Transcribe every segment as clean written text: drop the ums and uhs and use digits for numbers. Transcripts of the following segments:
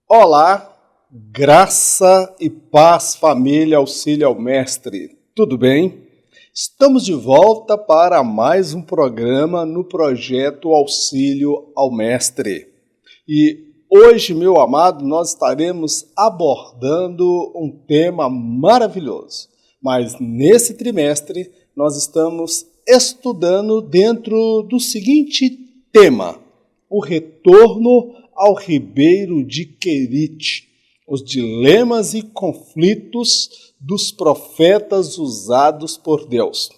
Olá, graça e paz, família, auxílio ao mestre. Tudo bem? Estamos de volta para mais um programa no projeto Auxílio ao Mestre. E hoje, meu amado, nós estaremos abordando um tema maravilhoso. Mas nesse trimestre, nós estamos estudando dentro do seguinte tema: o retorno ao Ribeiro de Querite, os dilemas e conflitos dos profetas usados por Deus.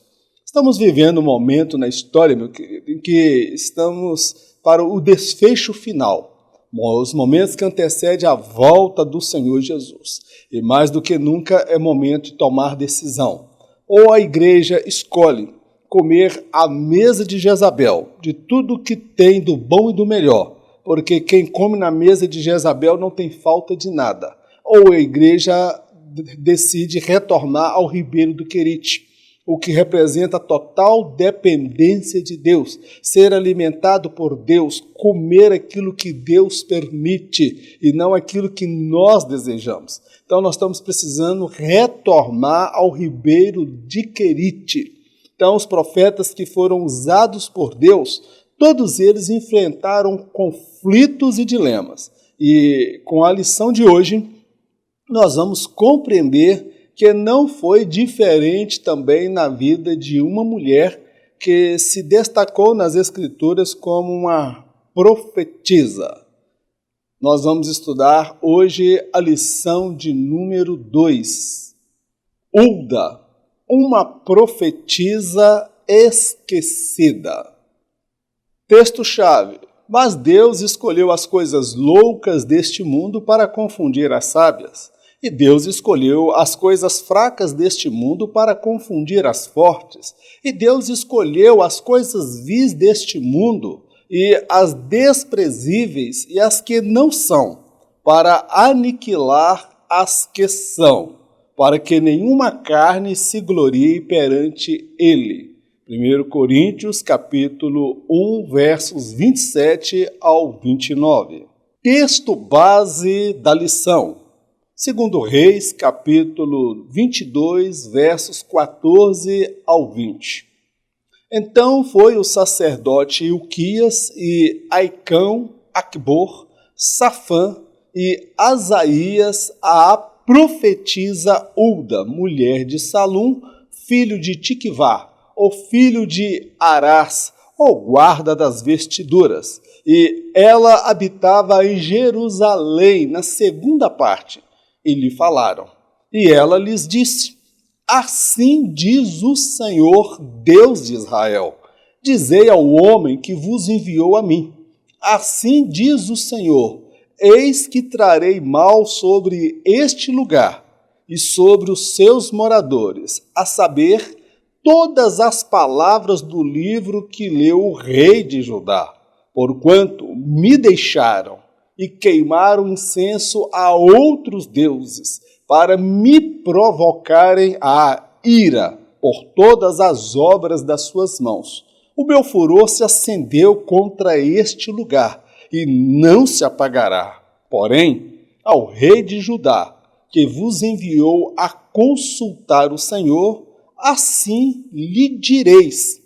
Estamos vivendo um momento na história, meu querido, em que estamos para o desfecho final, os momentos que antecedem a volta do Senhor Jesus. E mais do que nunca é momento de tomar decisão. Ou a igreja escolhe comer à mesa de Jezabel, de tudo que tem do bom e do melhor, porque quem come na mesa de Jezabel não tem falta de nada. Ou a igreja decide retornar ao Ribeiro do Querite, o que representa a total dependência de Deus, ser alimentado por Deus, comer aquilo que Deus permite e não aquilo que nós desejamos. Então nós estamos precisando retornar ao Ribeiro de Querite. Então os profetas que foram usados por Deus, todos eles enfrentaram conflitos e dilemas. E com a lição de hoje, nós vamos compreender que não foi diferente também na vida de uma mulher que se destacou nas Escrituras como uma profetisa. Nós vamos estudar hoje a lição de número 2. Hulda, uma profetisa esquecida. Texto-chave: mas Deus escolheu as coisas loucas deste mundo para confundir as sábias, e Deus escolheu as coisas fracas deste mundo para confundir as fortes, e Deus escolheu as coisas vis deste mundo e as desprezíveis e as que não são, para aniquilar as que são, para que nenhuma carne se glorie perante ele. 1 Coríntios, capítulo 1, versos 27 ao 29. Texto base da lição. 2 Reis, capítulo 22, versos 14 ao 20. Então foi o sacerdote Ilquias e Aicão, Acbor, Safã e Asaías a profetisa Hulda, mulher de Salum, filho de Tiquivá, o filho de Arás, o guarda das vestiduras, e ela habitava em Jerusalém, na segunda parte, e lhe falaram. E ela lhes disse: assim diz o Senhor, Deus de Israel, dizei ao homem que vos enviou a mim, assim diz o Senhor, eis que trarei mal sobre este lugar e sobre os seus moradores, a saber, todas as palavras do livro que leu o rei de Judá, porquanto me deixaram e queimaram incenso a outros deuses, para me provocarem a ira por todas as obras das suas mãos. O meu furor se acendeu contra este lugar, e não se apagará. Porém, ao rei de Judá, que vos enviou a consultar o Senhor, assim lhe direis: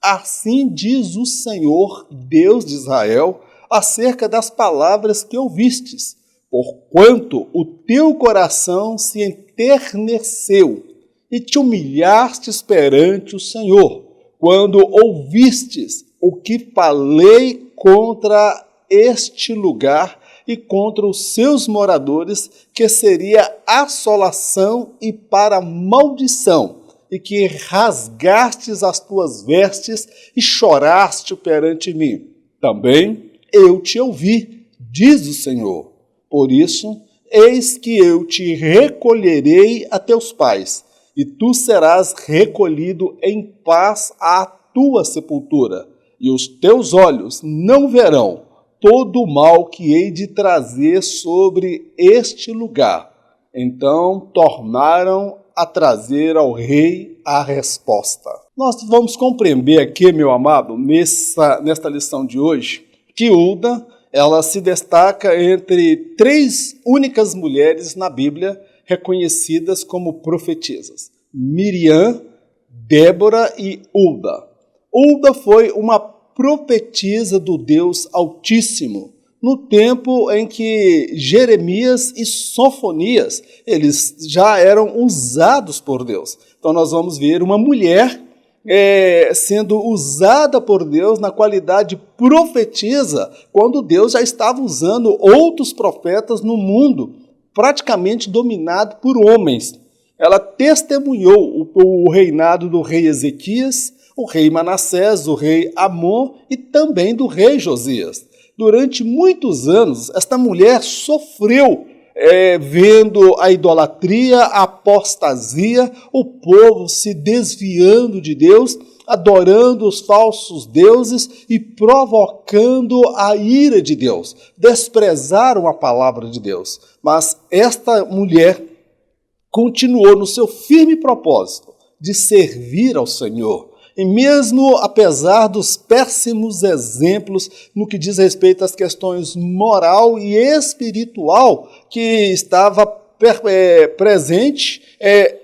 assim diz o Senhor, Deus de Israel, acerca das palavras que ouvistes, porquanto o teu coração se enterneceu e te humilhastes perante o Senhor, quando ouvistes o que falei contra este lugar e contra os seus moradores, que seria assolação e para maldição, e que rasgastes as tuas vestes e choraste perante mim. Também eu te ouvi, diz o Senhor. Por isso, eis que eu te recolherei a teus pais, e tu serás recolhido em paz à tua sepultura, e os teus olhos não verão todo o mal que hei de trazer sobre este lugar. Então tornaram a trazer ao rei a resposta. Nós vamos compreender aqui, meu amado, nesta lição de hoje, que Hulda, ela se destaca entre 3 únicas mulheres na Bíblia reconhecidas como profetisas: Miriam, Débora e Hulda. Hulda foi uma profetisa do Deus Altíssimo, no tempo em que Jeremias e Sofonias, eles já eram usados por Deus. Então nós vamos ver uma mulher sendo usada por Deus na qualidade profetisa, quando Deus já estava usando outros profetas no mundo, praticamente dominado por homens. Ela testemunhou o reinado do rei Ezequias, o rei Manassés, o rei Amon e também do rei Josias. Durante muitos anos, esta mulher sofreu vendo a idolatria, a apostasia, o povo se desviando de Deus, adorando os falsos deuses e provocando a ira de Deus. Desprezaram a palavra de Deus. Mas esta mulher continuou no seu firme propósito de servir ao Senhor. E mesmo apesar dos péssimos exemplos no que diz respeito às questões moral e espiritual que estava presente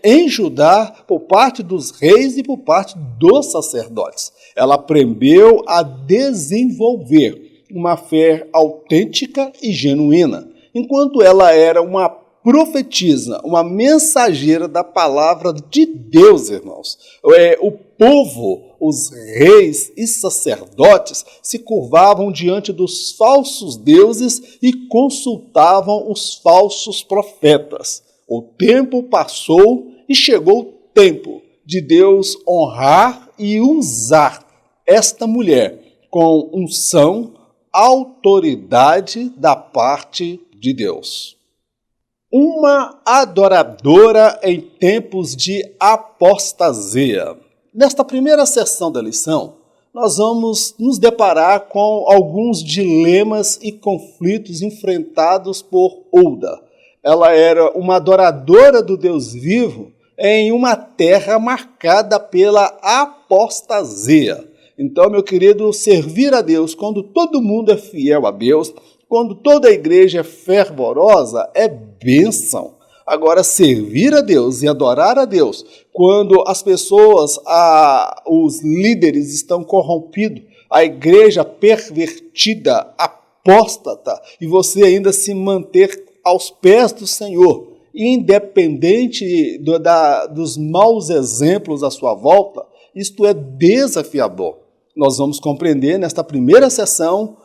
em Judá por parte dos reis e por parte dos sacerdotes, ela aprendeu a desenvolver uma fé autêntica e genuína. Enquanto ela era uma profetisa, uma mensageira da palavra de Deus, irmãos. O povo, os reis e sacerdotes se curvavam diante dos falsos deuses e consultavam os falsos profetas. O tempo passou e chegou o tempo de Deus honrar e usar esta mulher com unção, autoridade da parte de Deus. Uma adoradora em tempos de apostasia. Nesta primeira sessão da lição, nós vamos nos deparar com alguns dilemas e conflitos enfrentados por Hulda. Ela era uma adoradora do Deus vivo em uma terra marcada pela apostasia. Então, meu querido, servir a Deus quando todo mundo é fiel a Deus, quando toda a igreja é fervorosa, é bênção. Agora, servir a Deus e adorar a Deus, quando as pessoas, os líderes estão corrompidos, a igreja pervertida, apóstata, e você ainda se manter aos pés do Senhor, independente dos maus exemplos à sua volta, isto é desafiador. Nós vamos compreender nesta primeira sessão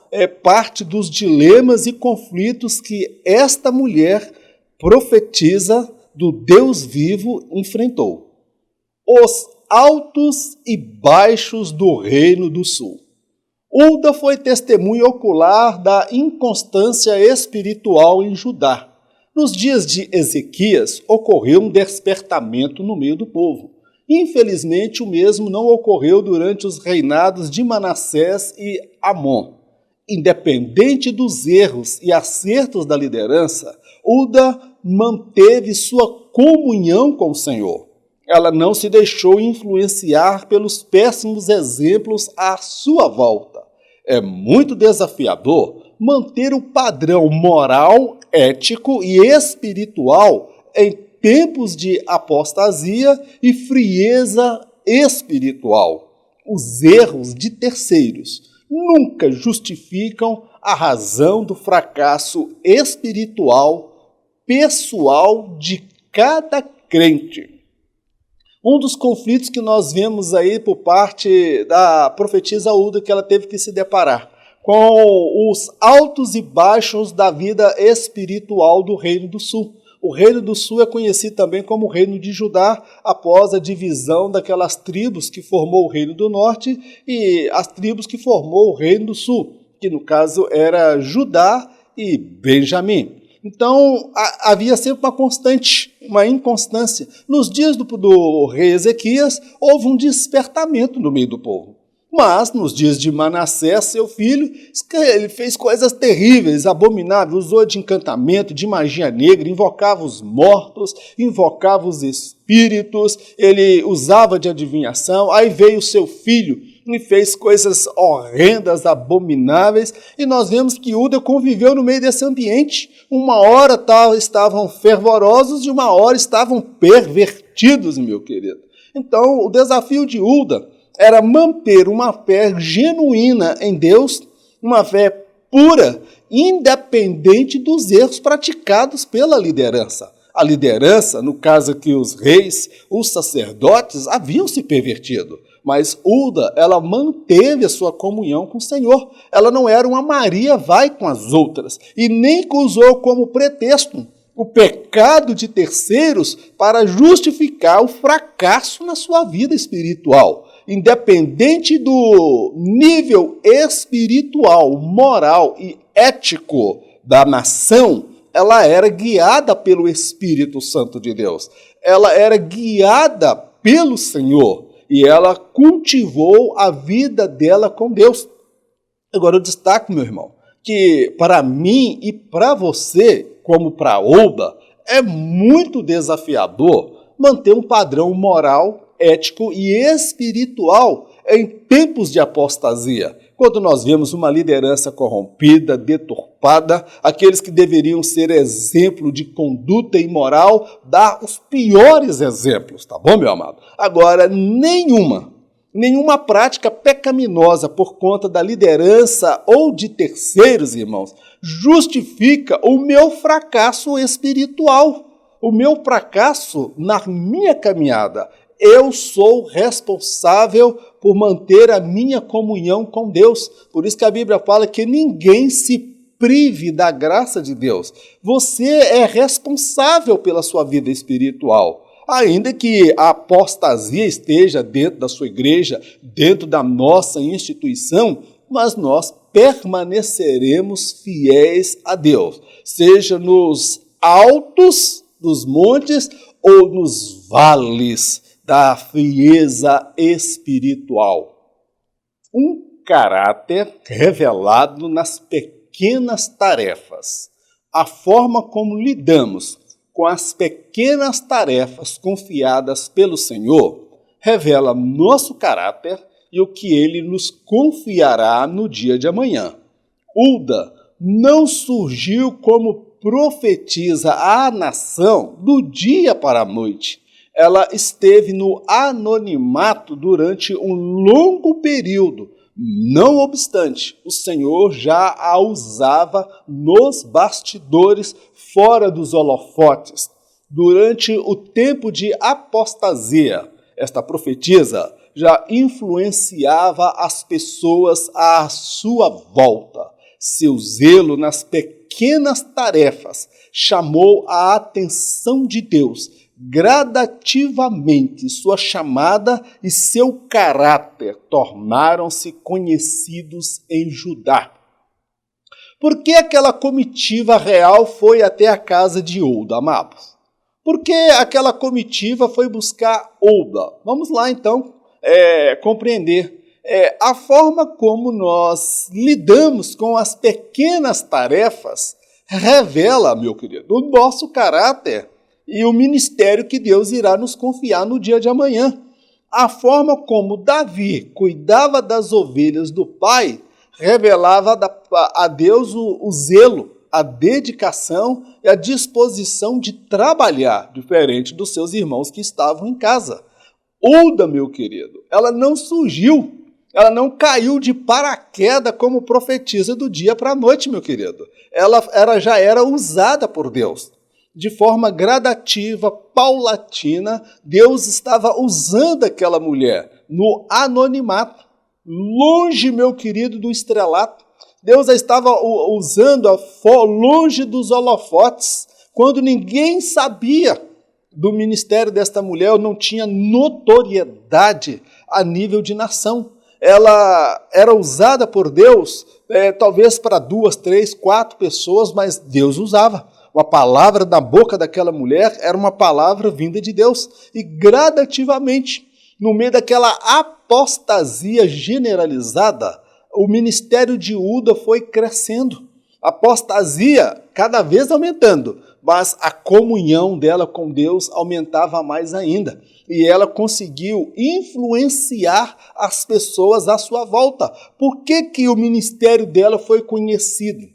parte dos dilemas e conflitos que esta mulher profetisa do Deus vivo enfrentou. Os altos e baixos do Reino do Sul. Hulda foi testemunha ocular da inconstância espiritual em Judá. Nos dias de Ezequias, ocorreu um despertamento no meio do povo. Infelizmente, o mesmo não ocorreu durante os reinados de Manassés e Amon. Independente dos erros e acertos da liderança, Hulda manteve sua comunhão com o Senhor. Ela não se deixou influenciar pelos péssimos exemplos à sua volta. É muito desafiador manter o padrão moral, ético e espiritual em tempos de apostasia e frieza espiritual. Os erros de terceiros nunca justificam a razão do fracasso espiritual pessoal de cada crente. Um dos conflitos que nós vemos aí por parte da profetisa Hulda, que ela teve que se deparar com os altos e baixos da vida espiritual do Reino do Sul. O Reino do Sul é conhecido também como o Reino de Judá, após a divisão daquelas tribos que formou o Reino do Norte e as tribos que formou o Reino do Sul, que no caso era Judá e Benjamim. Então, havia sempre uma inconstância. Nos dias do rei Ezequias, houve um despertamento no meio do povo. Mas, nos dias de Manassés, seu filho, ele fez coisas terríveis, abomináveis, usou de encantamento, de magia negra, invocava os mortos, invocava os espíritos, ele usava de adivinhação. Aí veio seu filho e fez coisas horrendas, abomináveis, e nós vemos que Uda conviveu no meio desse ambiente. Uma hora estavam fervorosos e uma hora estavam pervertidos, meu querido. Então, o desafio de Uda era manter uma fé genuína em Deus, uma fé pura, independente dos erros praticados pela liderança. A liderança, no caso aqui os reis, os sacerdotes, haviam se pervertido. Mas Uda, ela manteve a sua comunhão com o Senhor. Ela não era uma Maria vai com as outras. E nem usou como pretexto o pecado de terceiros para justificar o fracasso na sua vida espiritual. Independente do nível espiritual, moral e ético da nação, ela era guiada pelo Espírito Santo de Deus. Ela era guiada pelo Senhor e ela cultivou a vida dela com Deus. Agora eu destaco, meu irmão, que para mim e para você, como para Uda, é muito desafiador manter um padrão moral, ético e espiritual em tempos de apostasia, quando nós vemos uma liderança corrompida, deturpada, aqueles que deveriam ser exemplo de conduta imoral, dar os piores exemplos, tá bom, meu amado? Agora, nenhuma prática pecaminosa por conta da liderança ou de terceiros, irmãos, justifica o meu fracasso espiritual, o meu fracasso na minha caminhada. Eu sou responsável por manter a minha comunhão com Deus. Por isso que a Bíblia fala que ninguém se prive da graça de Deus. Você é responsável pela sua vida espiritual. Ainda que a apostasia esteja dentro da sua igreja, dentro da nossa instituição, mas nós permaneceremos fiéis a Deus, seja nos altos dos montes ou nos vales da frieza espiritual. Um caráter revelado nas pequenas tarefas. A forma como lidamos com as pequenas tarefas confiadas pelo Senhor revela nosso caráter e o que Ele nos confiará no dia de amanhã. Uda não surgiu como profetiza à nação do dia para a noite. Ela esteve no anonimato durante um longo período. Não obstante, o Senhor já a usava nos bastidores, fora dos holofotes. Durante o tempo de apostasia, esta profetisa já influenciava as pessoas à sua volta. Seu zelo nas pequenas tarefas chamou a atenção de Deus. Gradativamente, sua chamada e seu caráter tornaram-se conhecidos em Judá. Por que aquela comitiva real foi até a casa de Uda, amados? Por que aquela comitiva foi buscar Uda? Vamos lá, então, compreender. A forma como nós lidamos com as pequenas tarefas revela, meu querido, o nosso caráter e o ministério que Deus irá nos confiar no dia de amanhã. A forma como Davi cuidava das ovelhas do pai revelava a Deus o zelo, a dedicação e a disposição de trabalhar, diferente dos seus irmãos que estavam em casa. Uda, meu querido, ela não surgiu, ela não caiu de paraquedas como profetisa do dia para a noite, meu querido. Ela já era usada por Deus. De forma gradativa, paulatina, Deus estava usando aquela mulher no anonimato, longe, meu querido, do estrelato. Deus a estava usando longe dos holofotes, quando ninguém sabia do ministério desta mulher, não tinha notoriedade a nível de nação. Ela era usada por Deus, talvez para 2, 3, 4 pessoas, mas Deus usava. A palavra da boca daquela mulher era uma palavra vinda de Deus. E gradativamente, No meio daquela apostasia generalizada, o ministério de Uda foi crescendo. A apostasia cada vez aumentando, mas a comunhão dela com Deus aumentava mais ainda. E ela conseguiu influenciar as pessoas à sua volta. Por que o ministério dela foi conhecido?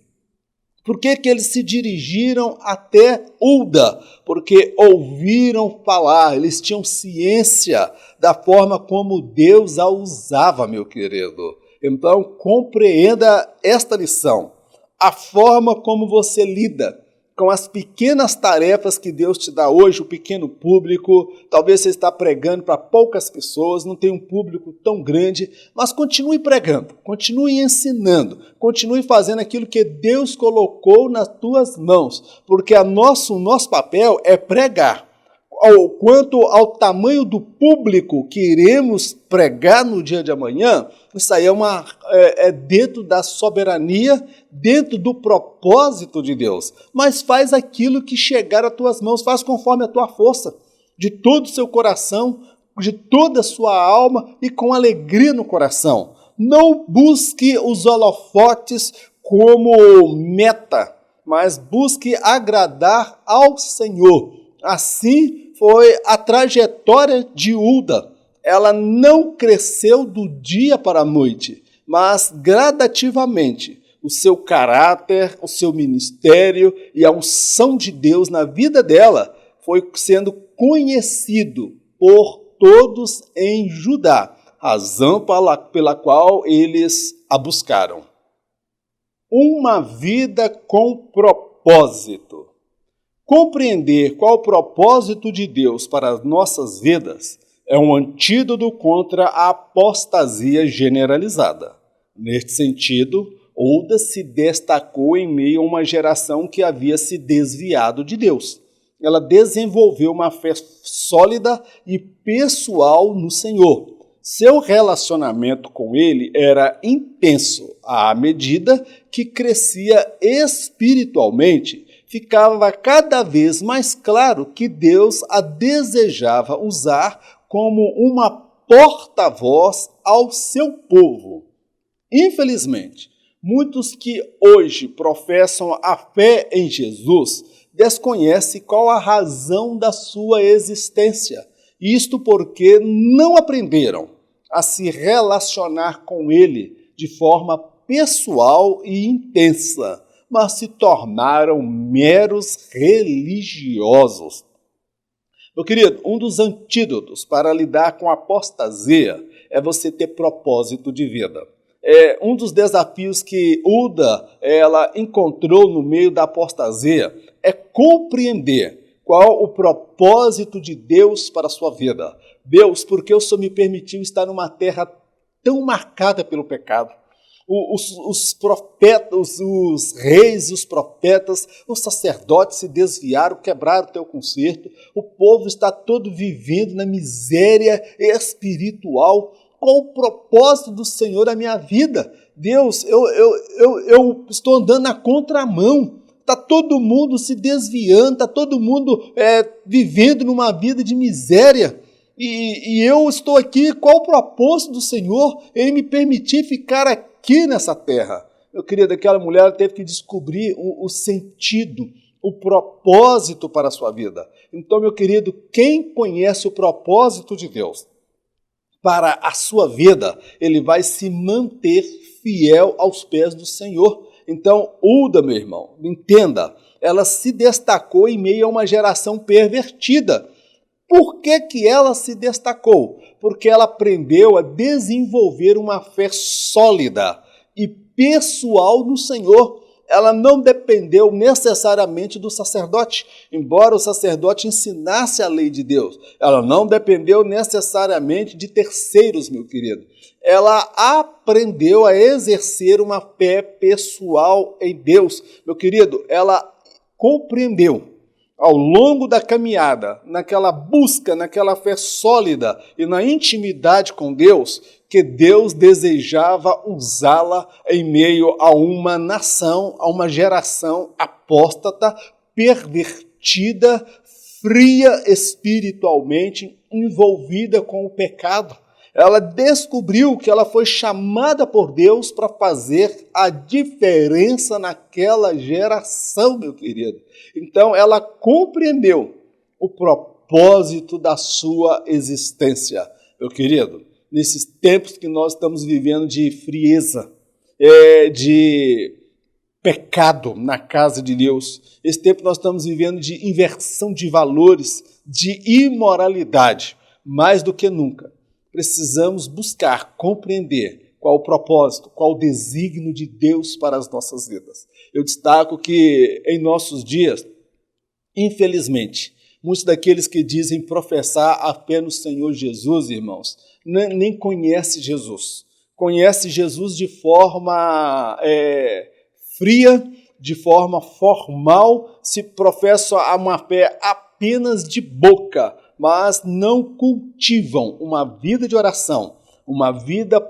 Por que eles se dirigiram até Uda? Porque ouviram falar, eles tinham ciência da forma como Deus a usava, meu querido. Então, compreenda esta lição. A forma como você lida com as pequenas tarefas que Deus te dá hoje, o pequeno público, talvez você está pregando para poucas pessoas, não tem um público tão grande, mas continue pregando, continue ensinando, continue fazendo aquilo que Deus colocou nas tuas mãos, porque o nosso papel é pregar. Quanto ao tamanho do público que iremos pregar no dia de amanhã, isso aí é dentro da soberania, dentro do propósito de Deus. Mas faz aquilo que chegar às tuas mãos, faz conforme a tua força, de todo o seu coração, de toda a sua alma e com alegria no coração. Não busque os holofotes como meta, mas busque agradar ao Senhor. Assim foi a trajetória de Uda. Ela não cresceu do dia para a noite, mas gradativamente o seu caráter, o seu ministério e a unção de Deus na vida dela foi sendo conhecido por todos em Judá, razão pela qual eles a buscaram. Uma vida com propósito. Compreender qual o propósito de Deus para as nossas vidas é um antídoto contra a apostasia generalizada. Neste sentido, Uda se destacou em meio a uma geração que havia se desviado de Deus. Ela desenvolveu uma fé sólida e pessoal no Senhor. Seu relacionamento com Ele era intenso à medida que crescia espiritualmente. Ficava cada vez mais claro que Deus a desejava usar como uma porta-voz ao seu povo. Infelizmente, muitos que hoje professam a fé em Jesus desconhecem qual a razão da sua existência. Isto porque não aprenderam a se relacionar com Ele de forma pessoal e intensa, mas se tornaram meros religiosos. Meu querido, um dos antídotos para lidar com a apostasia é você ter propósito de vida. Um dos desafios que Uda ela encontrou no meio da apostasia é compreender qual o propósito de Deus para a sua vida. Deus, por que o Senhor me permitiu estar numa terra tão marcada pelo pecado? Os profetas, os reis e os profetas, os sacerdotes se desviaram, quebraram o teu conserto, o povo está todo vivendo na miséria espiritual. Qual o propósito do Senhor na minha vida? Deus, eu estou andando na contramão, está todo mundo se desviando, está todo mundo vivendo numa vida de miséria. E eu estou aqui, qual o propósito do Senhor? Ele me permitir ficar aqui nessa terra. Meu querido, aquela mulher teve que descobrir o sentido, o propósito para a sua vida. Então, meu querido, quem conhece o propósito de Deus para a sua vida, ele vai se manter fiel aos pés do Senhor. Então, Uda, meu irmão, entenda, ela se destacou em meio a uma geração pervertida. Por que ela se destacou? Porque ela aprendeu a desenvolver uma fé sólida e pessoal no Senhor. Ela não dependeu necessariamente do sacerdote, embora o sacerdote ensinasse a lei de Deus. Ela não dependeu necessariamente de terceiros, meu querido. Ela aprendeu a exercer uma fé pessoal em Deus. Meu querido, ela compreendeu ao longo da caminhada, naquela busca, naquela fé sólida e na intimidade com Deus, que Deus desejava usá-la em meio a uma nação, a uma geração apóstata, pervertida, fria espiritualmente, envolvida com o pecado. Ela descobriu que ela foi chamada por Deus para fazer a diferença naquela geração, meu querido. Então, ela compreendeu o propósito da sua existência, meu querido. Nesses tempos que nós estamos vivendo de frieza, de pecado na casa de Deus, esse tempo nós estamos vivendo de inversão de valores, de imoralidade, mais do que nunca. Precisamos buscar compreender qual o propósito, qual o desígnio de Deus para as nossas vidas. Eu destaco que em nossos dias, infelizmente, muitos daqueles que dizem professar a fé no Senhor Jesus, irmãos, nem conhecem Jesus. Conhece Jesus de forma fria, de forma formal, se professa uma fé apenas de boca, mas não cultivam uma vida de oração, uma vida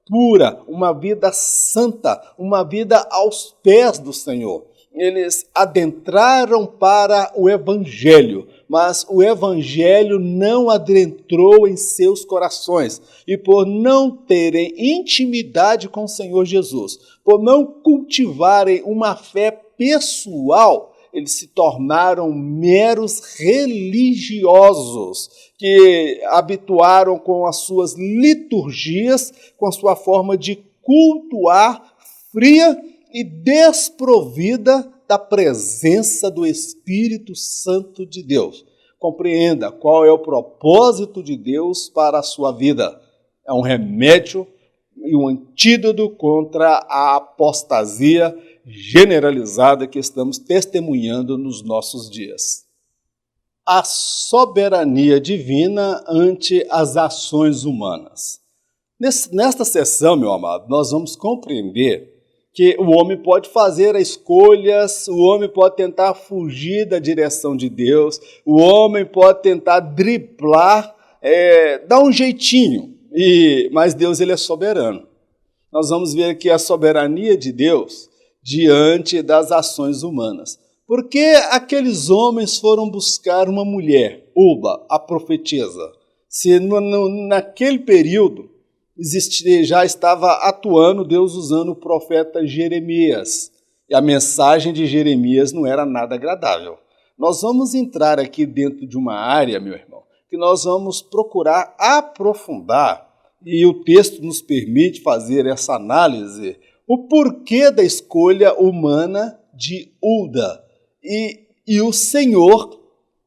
pura, uma vida santa, uma vida aos pés do Senhor. Eles adentraram para o Evangelho, mas o Evangelho não adentrou em seus corações. E por não terem intimidade com o Senhor Jesus, por não cultivarem uma fé pessoal, eles se tornaram meros religiosos, que habituaram com as suas liturgias, com a sua forma de cultuar fria e desprovida da presença do Espírito Santo de Deus. Compreenda qual é o propósito de Deus para a sua vida. É um remédio e um antídoto contra a apostasia generalizada que estamos testemunhando nos nossos dias. A soberania divina ante as ações humanas. Nesta sessão, meu amado, nós vamos compreender que o homem pode fazer escolhas, o homem pode tentar fugir da direção de Deus, o homem pode tentar driblar, dar um jeitinho, mas Deus ele é soberano. Nós vamos ver aqui a soberania de Deus diante das ações humanas. Por que aqueles homens foram buscar uma mulher, Uba, a profetisa? Se naquele período já estava atuando Deus usando o profeta Jeremias. E a mensagem de Jeremias não era nada agradável. Nós vamos entrar aqui dentro de uma área, meu irmão, que nós vamos procurar aprofundar, e o texto nos permite fazer essa análise, o porquê da escolha humana de Uda. E o Senhor,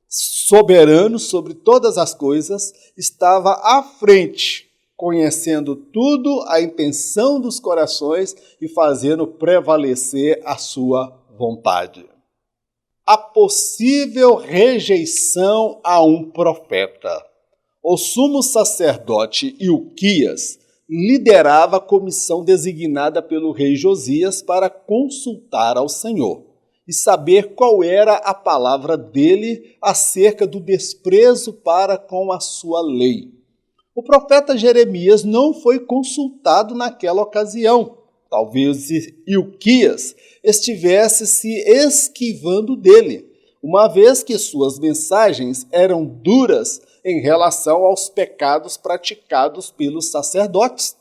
soberano sobre todas as coisas, estava à frente, conhecendo tudo, a intenção dos corações e fazendo prevalecer a sua vontade. A possível rejeição a um profeta. O sumo sacerdote Ilquias liderava a comissão designada pelo rei Josias para consultar ao Senhor e saber qual era a palavra dele acerca do desprezo para com a sua lei. O profeta Jeremias não foi consultado naquela ocasião. Talvez Ilquias estivesse se esquivando dele, uma vez que suas mensagens eram duras em relação aos pecados praticados pelos sacerdotes.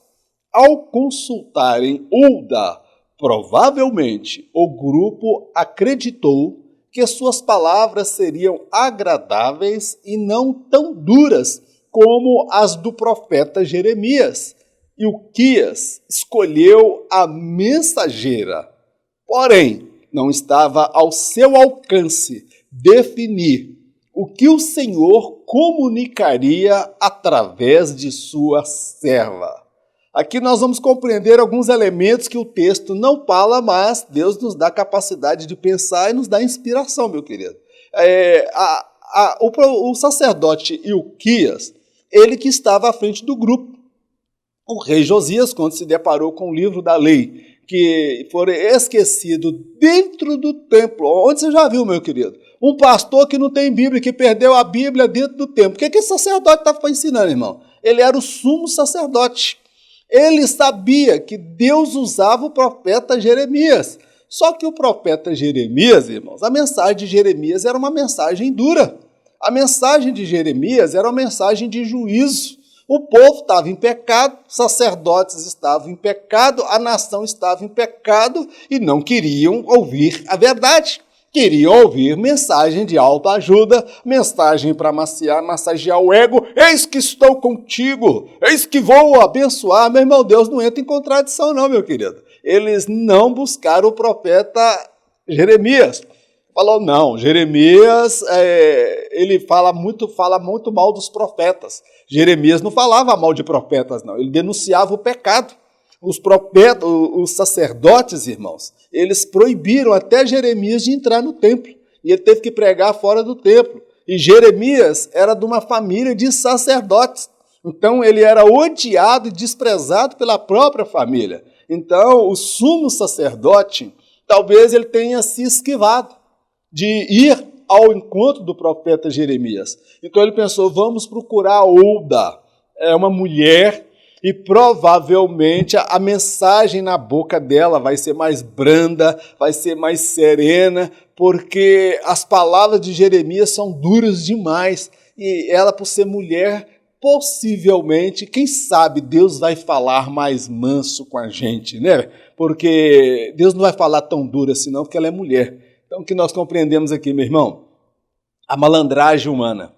Ao consultarem Uda, provavelmente o grupo acreditou que suas palavras seriam agradáveis e não tão duras como as do profeta Jeremias. Ilquias escolheu a mensageira, porém não estava ao seu alcance definir o que o Senhor comunicaria através de sua serva. Aqui nós vamos compreender alguns elementos que o texto não fala, mas Deus nos dá capacidade de pensar e nos dá inspiração, meu querido. O sacerdote Ilquias, ele que estava à frente do grupo. O rei Josias, quando se deparou com o livro da lei, que foi esquecido dentro do templo, onde você já viu, meu querido? Um pastor que não tem Bíblia, que perdeu a Bíblia dentro do templo. O que esse sacerdote estava ensinando, irmão? Ele era o sumo sacerdote. Ele sabia que Deus usava o profeta Jeremias. Só que o profeta Jeremias, irmãos, a mensagem de Jeremias era uma mensagem dura. A mensagem de Jeremias era uma mensagem de juízo. O povo estava em pecado, sacerdotes estavam em pecado, a nação estava em pecado e não queriam ouvir a verdade. Queriam ouvir mensagem de autoajuda, mensagem para massagear o ego. Eis que estou contigo, eis que vou abençoar. Meu irmão, Deus não entra em contradição não, meu querido. Eles não buscaram o profeta Jeremias. Falou, não, Jeremias, ele fala muito mal dos profetas. Jeremias não falava mal de profetas, não. Ele denunciava o pecado. Os sacerdotes, irmãos, eles proibiram até Jeremias de entrar no templo. E ele teve que pregar fora do templo. E Jeremias era de uma família de sacerdotes. Então, ele era odiado e desprezado pela própria família. Então, o sumo sacerdote, talvez ele tenha se esquivado de ir ao encontro do profeta Jeremias. Então, ele pensou, vamos procurar Hulda. É uma mulher e provavelmente a mensagem na boca dela vai ser mais branda, vai ser mais serena, porque as palavras de Jeremias são duras demais. E ela, por ser mulher, possivelmente, quem sabe, Deus vai falar mais manso com a gente, né? Porque Deus não vai falar tão duro assim não, porque ela é mulher. Então, o que nós compreendemos aqui, meu irmão? A malandragem humana,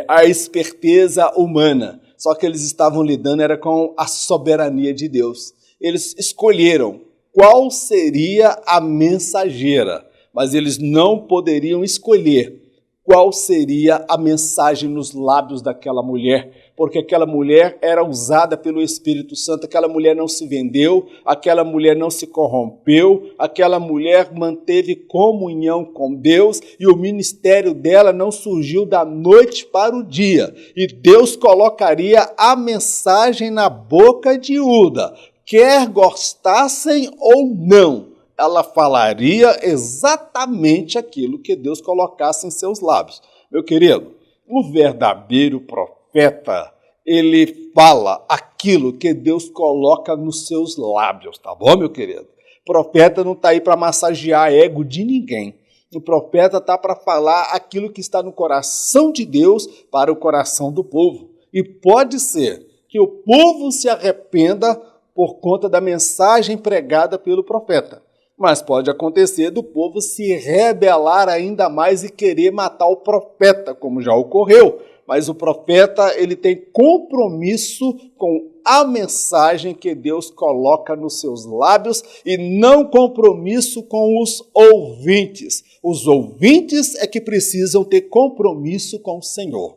a esperteza humana. Só que eles estavam lidando era com a soberania de Deus. Eles escolheram qual seria a mensageira, mas eles não poderiam escolher qual seria a mensagem nos lábios daquela mulher, porque aquela mulher era usada pelo Espírito Santo, aquela mulher não se vendeu, aquela mulher não se corrompeu, aquela mulher manteve comunhão com Deus e o ministério dela não surgiu da noite para o dia. E Deus colocaria a mensagem na boca de Hulda, quer gostassem ou não. Ela falaria exatamente aquilo que Deus colocasse em seus lábios. Meu querido, o verdadeiro profeta, ele fala aquilo que Deus coloca nos seus lábios, tá bom, meu querido? O profeta não está aí para massagear ego de ninguém. O profeta está para falar aquilo que está no coração de Deus para o coração do povo. E pode ser que o povo se arrependa por conta da mensagem pregada pelo profeta. Mas pode acontecer do povo se rebelar ainda mais e querer matar o profeta, como já ocorreu. Mas o profeta, ele tem compromisso com a mensagem que Deus coloca nos seus lábios e não compromisso com os ouvintes. Os ouvintes é que precisam ter compromisso com o Senhor.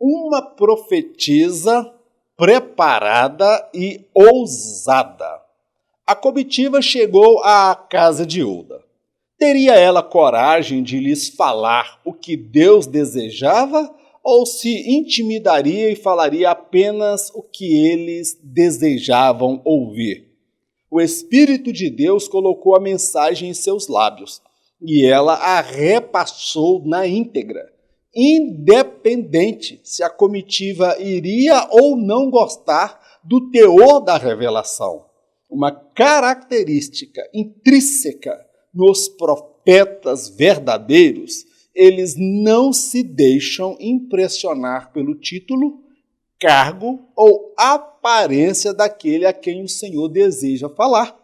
Uma profetisa preparada e ousada. A comitiva chegou à casa de Hulda. Teria ela coragem de lhes falar o que Deus desejava ou se intimidaria e falaria apenas o que eles desejavam ouvir? O Espírito de Deus colocou a mensagem em seus lábios e ela a repassou na íntegra, independente se a comitiva iria ou não gostar do teor da revelação. Uma característica intrínseca nos profetas verdadeiros, eles não se deixam impressionar pelo título, cargo ou aparência daquele a quem o Senhor deseja falar.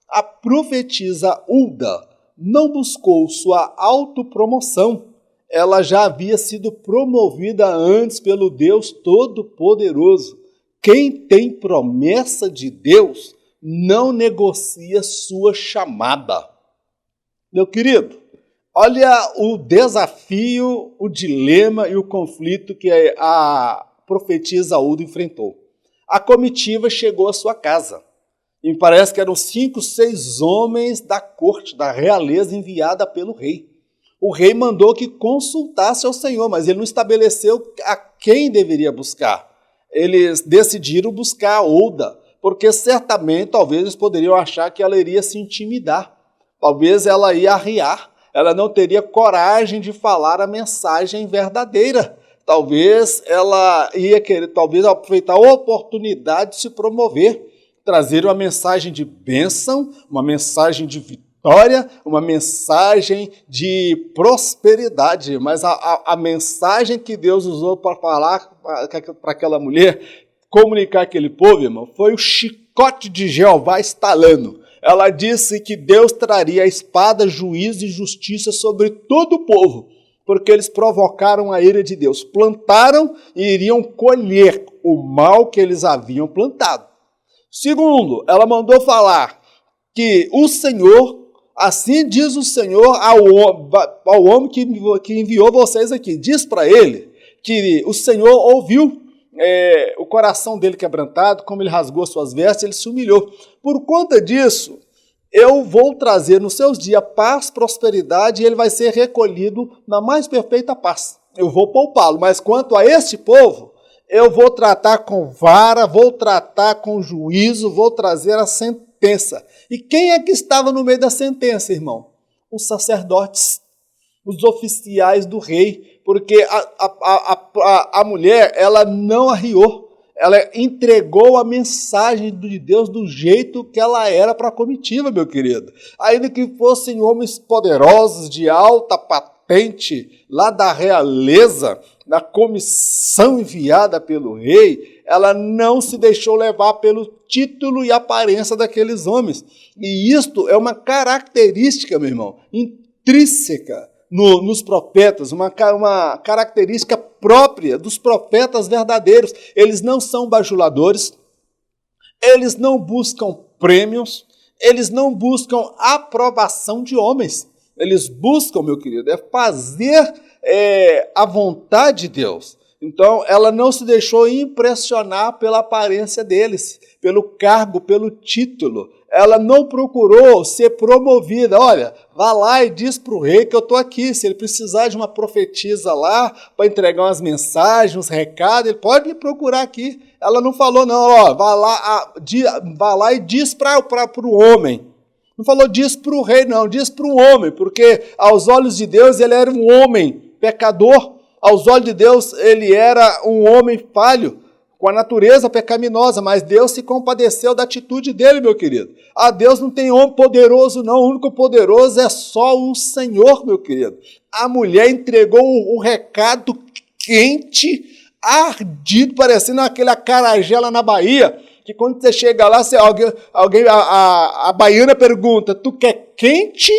A profetisa Hulda não buscou sua autopromoção. Ela já havia sido promovida antes pelo Deus Todo-Poderoso. Quem tem promessa de Deus não negocia sua chamada. Meu querido, olha o desafio, o dilema e o conflito que a profetisa Hulda enfrentou. A comitiva chegou à sua casa. E parece que eram 5, 6 homens da corte, da realeza enviada pelo rei. O rei mandou que consultasse ao Senhor, mas ele não estabeleceu a quem deveria buscar. Eles decidiram buscar a Hulda, porque certamente, talvez, eles poderiam achar que ela iria se intimidar. Talvez ela ia arriar, ela não teria coragem de falar a mensagem verdadeira. Talvez ela ia querer, aproveitar a oportunidade de se promover, trazer uma mensagem de bênção, uma mensagem de vitória, vitória, uma mensagem de prosperidade, mas a mensagem que Deus usou para falar para aquela mulher, comunicar aquele povo, irmão, foi o chicote de Jeová estalando. Ela disse que Deus traria a espada, juízo e justiça sobre todo o povo, porque eles provocaram a ira de Deus. Plantaram e iriam colher o mal que eles haviam plantado. Segundo, ela mandou falar que o Senhor, assim diz o Senhor ao homem que enviou vocês aqui. Diz para ele que o Senhor ouviu o coração dele quebrantado, como ele rasgou suas vestes, ele se humilhou. Por conta disso, eu vou trazer nos seus dias paz, prosperidade, e ele vai ser recolhido na mais perfeita paz. Eu vou poupá-lo, mas quanto a este povo, eu vou tratar com vara, vou tratar com juízo, vou trazer a sentença. E quem é que estava no meio da sentença, irmão? Os sacerdotes, os oficiais do rei, porque a mulher, ela não arriou, ela entregou a mensagem de Deus do jeito que ela era para a comitiva, meu querido. Ainda que fossem homens poderosos, de alta patente, lá da realeza, da comissão enviada pelo rei, ela não se deixou levar pelo título e aparência daqueles homens. E isto é uma característica, meu irmão, intrínseca nos profetas, uma característica própria dos profetas verdadeiros. Eles não são bajuladores, eles não buscam prêmios, eles não buscam aprovação de homens. Eles buscam, meu querido, fazer a vontade de Deus. Então, ela não se deixou impressionar pela aparência deles, pelo cargo, pelo título. Ela não procurou ser promovida. Olha, vá lá e diz para o rei que eu estou aqui. Se ele precisar de uma profetisa lá para entregar umas mensagens, uns recados, ele pode me procurar aqui. Ela não falou, não, ó, vá lá e diz para o homem. Não falou diz para o rei, não, diz para o homem, porque aos olhos de Deus ele era um homem pecador. Aos olhos de Deus ele era um homem falho, com a natureza pecaminosa, mas Deus se compadeceu da atitude dele, meu querido. Deus não tem homem poderoso, não. O único poderoso é só o Senhor, meu querido. A mulher entregou o recado quente, ardido, parecendo aquele acarajé lá na Bahia, que quando você chega lá, a baiana pergunta, tu quer quente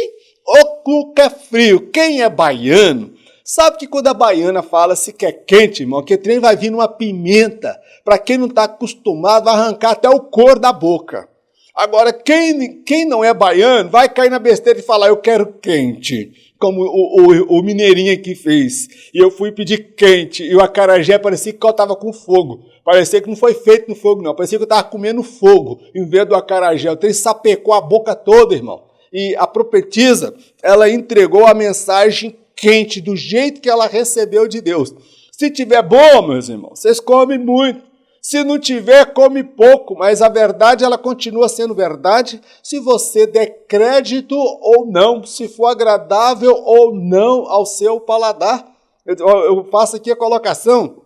ou tu quer frio? Quem é baiano sabe que quando a baiana fala se quer quente, irmão, que trem vai vir numa pimenta, para quem não está acostumado, vai arrancar até o couro da boca. Agora, quem não é baiano vai cair na besteira e falar, eu quero quente, como o mineirinho aqui fez. E eu fui pedir quente, e o acarajé parecia que eu estava com fogo. Parecia que não foi feito no fogo, não. Parecia que eu estava comendo fogo, em vez do acarajé. O trem sapecou a boca toda, irmão. E a profetisa, ela entregou a mensagem quente, do jeito que ela recebeu de Deus. Se tiver bom, meus irmãos, vocês comem muito. Se não tiver, come pouco, mas a verdade ela continua sendo verdade se você der crédito ou não, se for agradável ou não ao seu paladar. Eu faço aqui a colocação.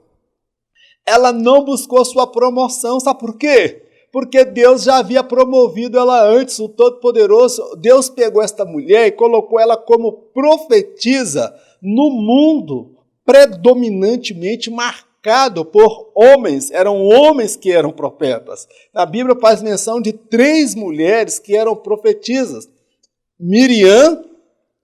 Ela não buscou sua promoção, sabe por quê? Porque Deus já havia promovido ela antes, o Todo-Poderoso. Deus pegou esta mulher e colocou ela como profetisa no mundo predominantemente marcado por homens. Eram homens que eram profetas. Na Bíblia faz menção de 3 mulheres que eram profetisas. Miriam,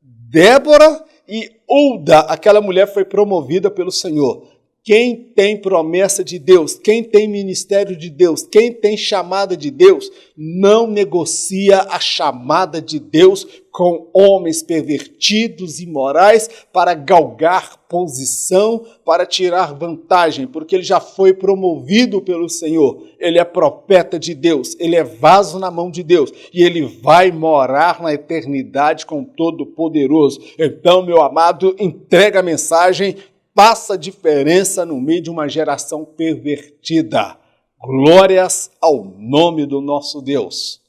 Débora e Hulda. Aquela mulher foi promovida pelo Senhor. Quem tem promessa de Deus, quem tem ministério de Deus, quem tem chamada de Deus, não negocia a chamada de Deus com homens pervertidos e imorais para galgar posição, para tirar vantagem, porque ele já foi promovido pelo Senhor. Ele é profeta de Deus, ele é vaso na mão de Deus e ele vai morar na eternidade com o Todo-Poderoso. Então, meu amado, entrega a mensagem. Faça diferença no meio de uma geração pervertida. Glórias ao nome do nosso Deus.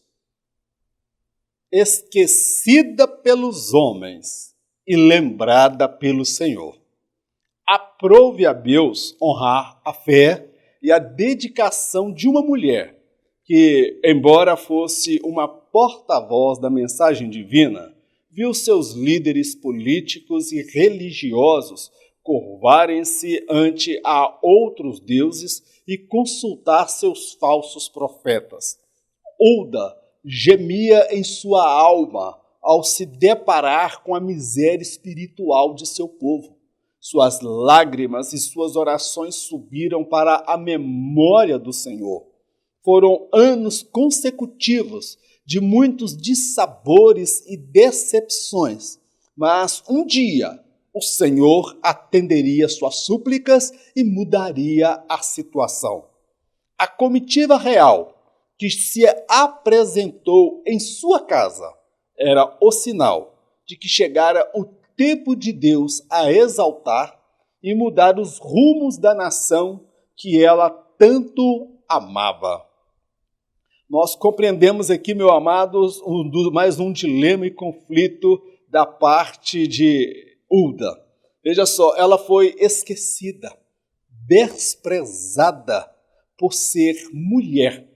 Esquecida pelos homens e lembrada pelo Senhor. Aprove a Deus honrar a fé e a dedicação de uma mulher que, embora fosse uma porta-voz da mensagem divina, viu seus líderes políticos e religiosos curvarem-se ante a outros deuses e consultar seus falsos profetas. Hulda gemia em sua alma ao se deparar com a miséria espiritual de seu povo. Suas lágrimas e suas orações subiram para a memória do Senhor. Foram anos consecutivos de muitos dissabores e decepções, mas um dia o Senhor atenderia suas súplicas e mudaria a situação. A comitiva real que se apresentou em sua casa era o sinal de que chegara o tempo de Deus a exaltar e mudar os rumos da nação que ela tanto amava. Nós compreendemos aqui, meus amados, mais um dilema e conflito da parte de Hulda. Veja só, ela foi esquecida, desprezada por ser mulher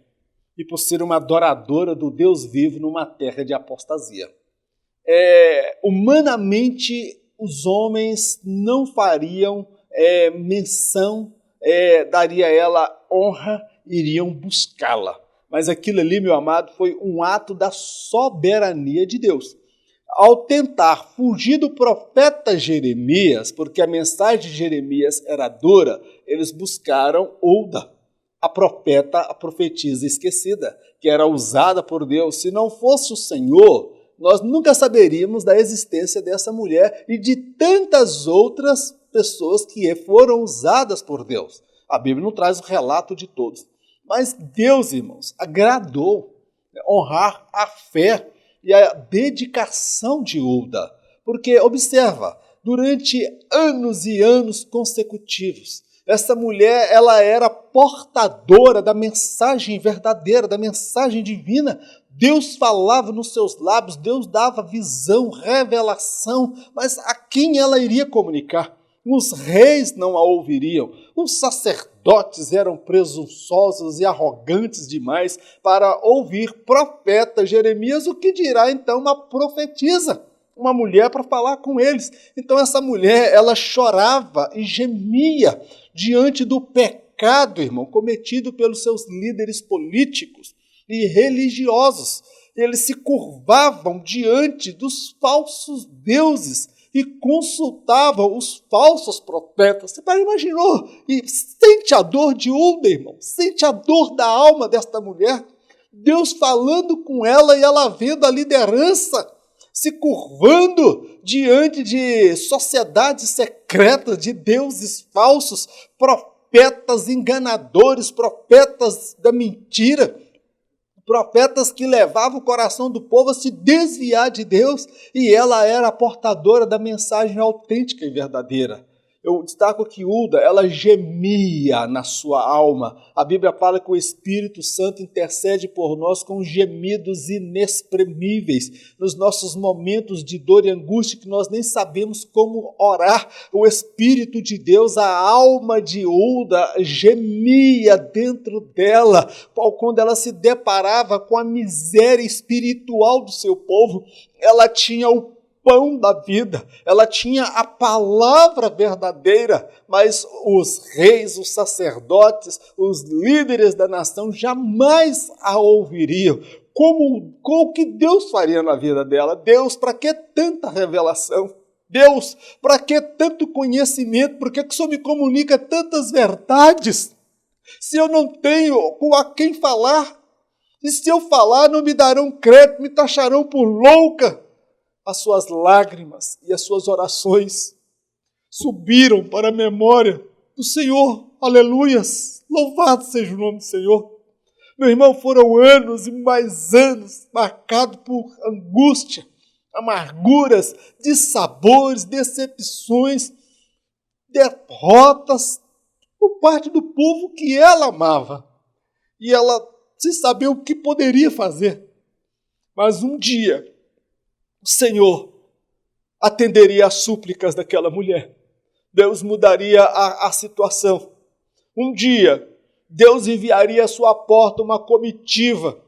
e por ser uma adoradora do Deus vivo numa terra de apostasia. Humanamente, os homens não fariam menção, daria a ela honra, iriam buscá-la. Mas aquilo ali, meu amado, foi um ato da soberania de Deus. Ao tentar fugir do profeta Jeremias, porque a mensagem de Jeremias era dura, eles buscaram Hulda, a profeta, a profetisa esquecida, que era usada por Deus. Se não fosse o Senhor, nós nunca saberíamos da existência dessa mulher e de tantas outras pessoas que foram usadas por Deus. A Bíblia não traz o relato de todos. Mas Deus, irmãos, agradou honrar a fé e a dedicação de Hulda. Porque, observa, durante anos e anos consecutivos, essa mulher ela era portadora da mensagem verdadeira, da mensagem divina. Deus falava nos seus lábios, Deus dava visão, revelação, mas a quem ela iria comunicar? Os reis não a ouviriam, os sacerdotes eram presunçosos e arrogantes demais para ouvir profeta Jeremias, o que dirá então uma profetisa, uma mulher para falar com eles. Então essa mulher, ela chorava e gemia diante do pecado, irmão, cometido pelos seus líderes políticos e religiosos. Eles se curvavam diante dos falsos deuses e consultavam os falsos profetas. Você imaginou? E sente a dor de Hulda, irmão. Sente a dor da alma desta mulher. Deus falando com ela e ela vendo a liderança se curvando diante de sociedades secretas, de deuses falsos, profetas enganadores, profetas da mentira, profetas que levavam o coração do povo a se desviar de Deus, e ela era a portadora da mensagem autêntica e verdadeira. Eu destaco que Hulda, ela gemia na sua alma. A Bíblia fala que o Espírito Santo intercede por nós com gemidos inexprimíveis. Nos nossos momentos de dor e angústia, que nós nem sabemos como orar, o Espírito de Deus, a alma de Hulda, gemia dentro dela, quando ela se deparava com a miséria espiritual do seu povo. Ela tinha o pão da vida, ela tinha a palavra verdadeira, mas os reis, os sacerdotes, os líderes da nação jamais a ouviriam. O que Deus faria na vida dela? Deus, para que tanta revelação? Deus, para que tanto conhecimento? Por que o Senhor me comunica tantas verdades? Se eu não tenho com a quem falar, e se eu falar não me darão crédito, me taxarão por louca. As suas lágrimas e as suas orações subiram para a memória do Senhor. Aleluias! Louvado seja o nome do Senhor. Meu irmão, foram anos e mais anos marcados por angústia, amarguras, dissabores, decepções, derrotas por parte do povo que ela amava. E ela sem saber o que poderia fazer. Mas um dia, o Senhor atenderia às súplicas daquela mulher. Deus mudaria a situação. Um dia, Deus enviaria à sua porta uma comitiva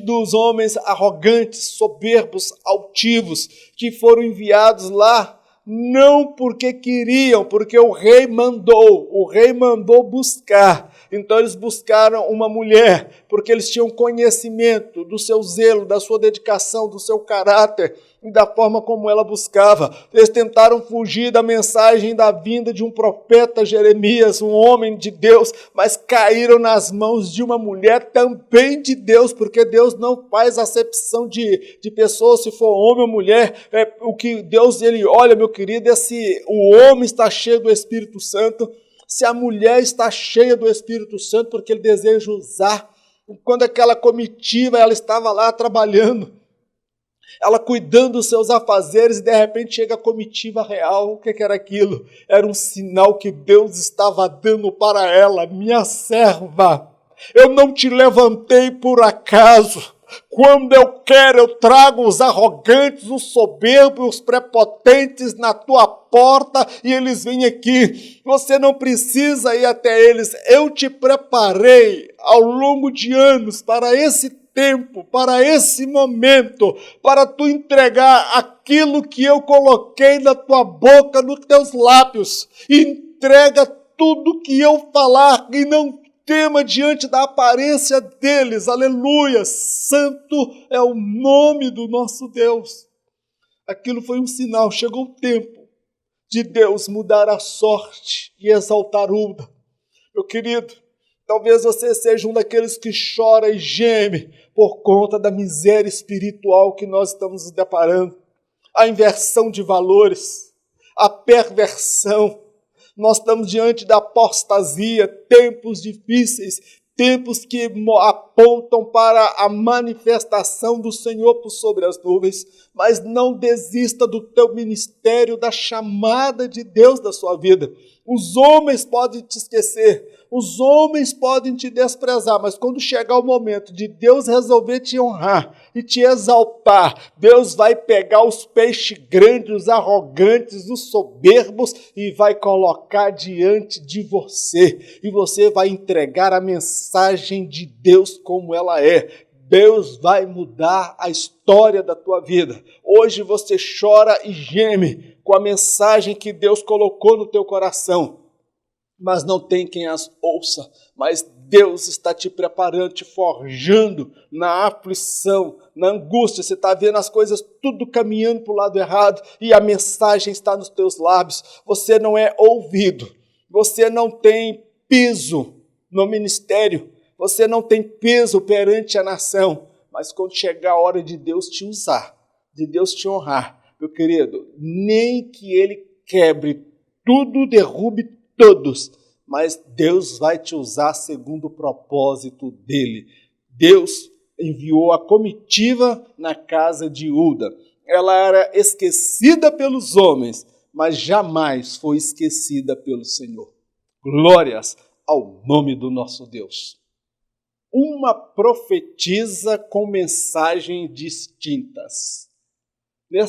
dos homens arrogantes, soberbos, altivos, que foram enviados lá, não porque queriam, porque o rei mandou buscar. Então eles buscaram uma mulher, porque eles tinham conhecimento do seu zelo, da sua dedicação, do seu caráter e da forma como ela buscava. Eles tentaram fugir da mensagem da vinda de um profeta Jeremias, um homem de Deus, mas caíram nas mãos de uma mulher também de Deus, porque Deus não faz acepção de pessoas, se for homem ou mulher. O que Deus ele olha, meu querido, é se o homem está cheio do Espírito Santo, se a mulher está cheia do Espírito Santo, porque ele deseja usar. Quando aquela comitiva ela estava lá trabalhando, ela cuidando dos seus afazeres, e de repente chega a comitiva real. O que era aquilo? Era um sinal que Deus estava dando para ela: minha serva, eu não te levantei por acaso. Quando eu quero, eu trago os arrogantes, os soberbos, os prepotentes na tua porta e eles vêm aqui. Você não precisa ir até eles. Eu te preparei ao longo de anos para esse tempo, para esse momento, para tu entregar aquilo que eu coloquei na tua boca, nos teus lábios. Entrega tudo que eu falar e não tema diante da aparência deles. Aleluia! Santo é o nome do nosso Deus. Aquilo foi um sinal. Chegou o tempo de Deus mudar a sorte e exaltar Uda. Meu querido, talvez você seja um daqueles que chora e geme por conta da miséria espiritual que nós estamos nos deparando. A inversão de valores, a perversão. Nós estamos diante da apostasia, tempos difíceis, tempos que apontam para a manifestação do Senhor por sobre as nuvens. Mas não desista do teu ministério, da chamada de Deus da sua vida. Os homens podem te esquecer, os homens podem te desprezar, mas quando chegar o momento de Deus resolver te honrar e te exaltar, Deus vai pegar os peixes grandes, os arrogantes, os soberbos e vai colocar diante de você. E você vai entregar a mensagem de Deus como ela é. Deus vai mudar a história da tua vida. Hoje você chora e geme com a mensagem que Deus colocou no teu coração, mas não tem quem as ouça. Mas Deus está te preparando, te forjando na aflição, na angústia. Você está vendo as coisas tudo caminhando para o lado errado e a mensagem está nos teus lábios. Você não é ouvido, você não tem peso no ministério, você não tem peso perante a nação, mas quando chegar a hora de Deus te usar, de Deus te honrar, meu querido, nem que Ele quebre tudo, derrube todos, mas Deus vai te usar segundo o propósito dEle. Deus enviou a comitiva na casa de Uda. Ela era esquecida pelos homens, mas jamais foi esquecida pelo Senhor. Glórias ao nome do nosso Deus. Uma profetisa com mensagens distintas.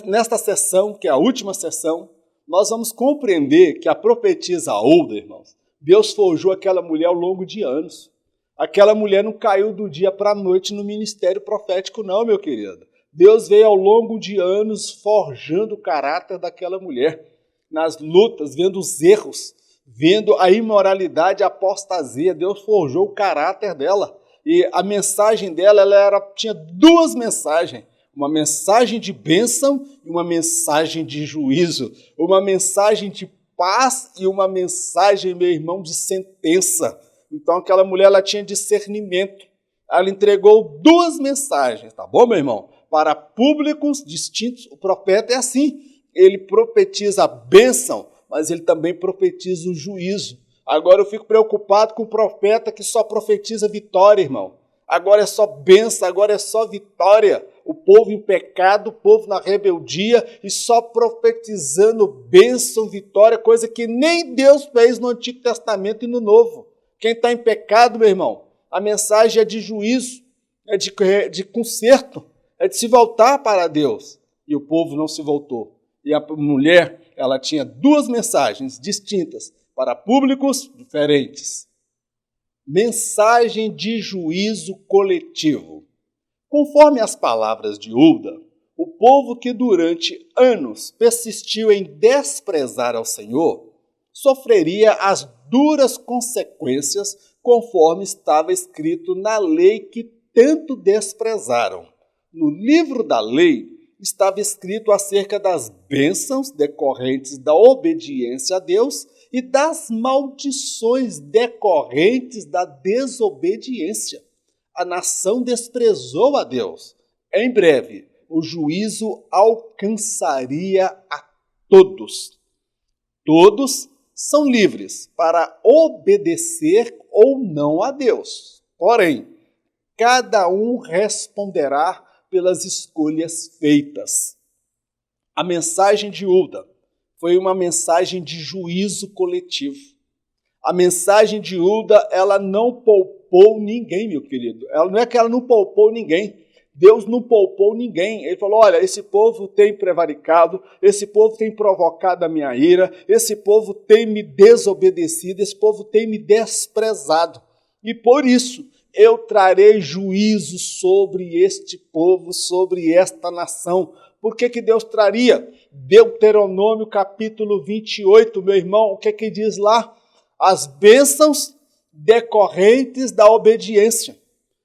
Nesta sessão, que é a última sessão, nós vamos compreender que a profetisa Uda, irmãos, Deus forjou aquela mulher ao longo de anos. Aquela mulher não caiu do dia para a noite no ministério profético, não, meu querido. Deus veio ao longo de anos forjando o caráter daquela mulher, nas lutas, vendo os erros, vendo a imoralidade, a apostasia. Deus forjou o caráter dela. E a mensagem dela, tinha duas mensagens. Uma mensagem de bênção e uma mensagem de juízo. Uma mensagem de paz e uma mensagem, meu irmão, de sentença. Então aquela mulher ela tinha discernimento. Ela entregou duas mensagens, tá bom, meu irmão? Para públicos distintos. O profeta é assim. Ele profetiza a bênção, mas ele também profetiza o juízo. Agora eu fico preocupado com o profeta que só profetiza vitória, irmão. Agora é só bênção, agora é só vitória. O povo em pecado, o povo na rebeldia e só profetizando bênção, vitória, coisa que nem Deus fez no Antigo Testamento e no Novo. Quem está em pecado, meu irmão, a mensagem é de juízo, é de conserto, é de se voltar para Deus. E o povo não se voltou. E a mulher, ela tinha duas mensagens distintas para públicos diferentes. Mensagem de juízo coletivo. Conforme as palavras de Ulda, o povo que durante anos persistiu em desprezar ao Senhor sofreria as duras consequências conforme estava escrito na lei que tanto desprezaram. No livro da lei estava escrito acerca das bênçãos decorrentes da obediência a Deus e das maldições decorrentes da desobediência. A nação desprezou a Deus. Em breve, o juízo alcançaria a todos. Todos são livres para obedecer ou não a Deus. Porém, cada um responderá pelas escolhas feitas. A mensagem de Ulda foi uma mensagem de juízo coletivo. A mensagem de Ulda, ela não poupou ninguém, meu querido. Ela não é que ela não poupou ninguém. Deus não poupou ninguém. Ele falou, olha, esse povo tem prevaricado, esse povo tem provocado a minha ira, esse povo tem me desobedecido, esse povo tem me desprezado. E por isso, eu trarei juízo sobre este povo, sobre esta nação. Por que Deus traria? Deuteronômio capítulo 28, meu irmão, o que diz lá? As bênçãos decorrentes da obediência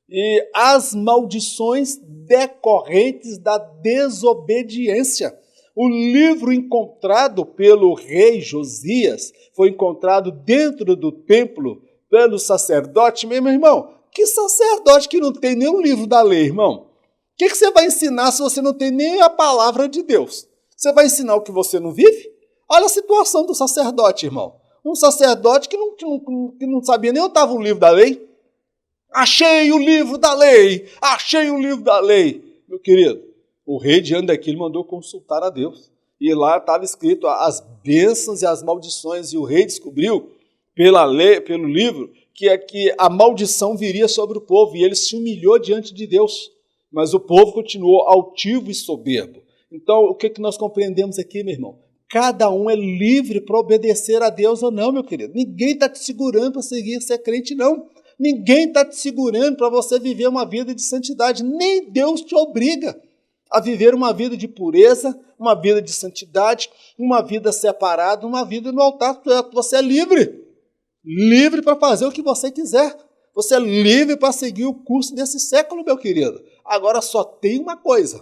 e as maldições decorrentes da desobediência. O livro encontrado pelo rei Josias foi encontrado dentro do templo pelo sacerdote. Meu irmão, que sacerdote que não tem nenhum livro da lei, irmão? O que você vai ensinar se você não tem nem a palavra de Deus? Você vai ensinar o que você não vive? Olha a situação do sacerdote, irmão. Um sacerdote que não sabia nem onde estava o livro da lei. Achei o livro da lei! Achei o livro da lei! Meu querido, o rei diante daquilo mandou consultar a Deus. E lá estava escrito as bênçãos e as maldições. E o rei descobriu, pela lei, pelo livro, que a maldição viria sobre o povo. E ele se humilhou diante de Deus. Mas o povo continuou altivo e soberbo. Então, o que nós compreendemos aqui, meu irmão? Cada um é livre para obedecer a Deus ou não, meu querido. Ninguém está te segurando para ser crente, não. Ninguém está te segurando para você viver uma vida de santidade. Nem Deus te obriga a viver uma vida de pureza, uma vida de santidade, uma vida separada, uma vida no altar. Você é livre. Livre para fazer o que você quiser. Você é livre para seguir o curso desse século, meu querido. Agora só tem uma coisa.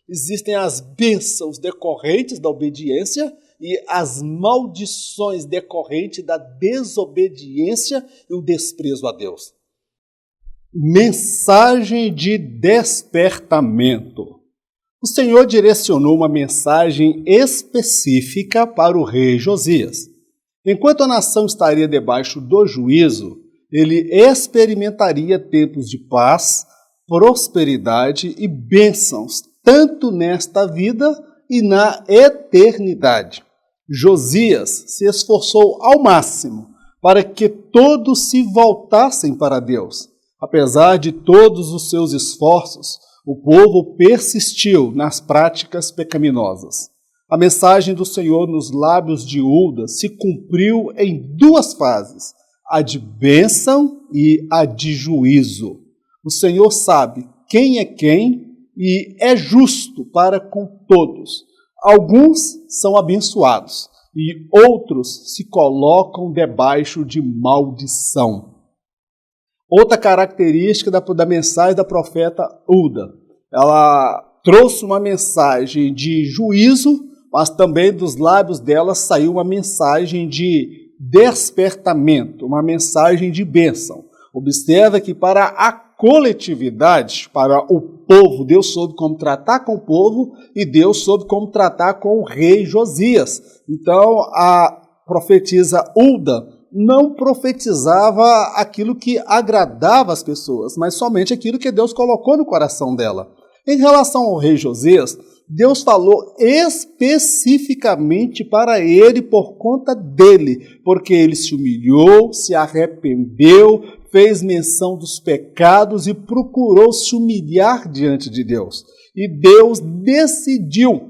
Existem as bênçãos decorrentes da obediência e as maldições decorrentes da desobediência e o desprezo a Deus. Mensagem de despertamento. O Senhor direcionou uma mensagem específica para o rei Josias. Enquanto a nação estaria debaixo do juízo, ele experimentaria tempos de paz, prosperidade e bênçãos, tanto nesta vida e na eternidade. Josias se esforçou ao máximo para que todos se voltassem para Deus. Apesar de todos os seus esforços, o povo persistiu nas práticas pecaminosas. A mensagem do Senhor nos lábios de Ulda se cumpriu em duas fases, a de bênção e a de juízo. O Senhor sabe quem é quem e é justo para com todos. Alguns são abençoados e outros se colocam debaixo de maldição. Outra característica da mensagem da profeta Ulda, ela trouxe uma mensagem de juízo, mas também dos lábios dela saiu uma mensagem de despertamento, uma mensagem de bênção. Observa que para a coletividade, para o povo, Deus soube como tratar com o povo e Deus soube como tratar com o rei Josias. Então, a profetisa Ulda não profetizava aquilo que agradava as pessoas, mas somente aquilo que Deus colocou no coração dela. Em relação ao rei Josias, Deus falou especificamente para ele por conta dele, porque ele se humilhou, se arrependeu, fez menção dos pecados e procurou se humilhar diante de Deus. E Deus decidiu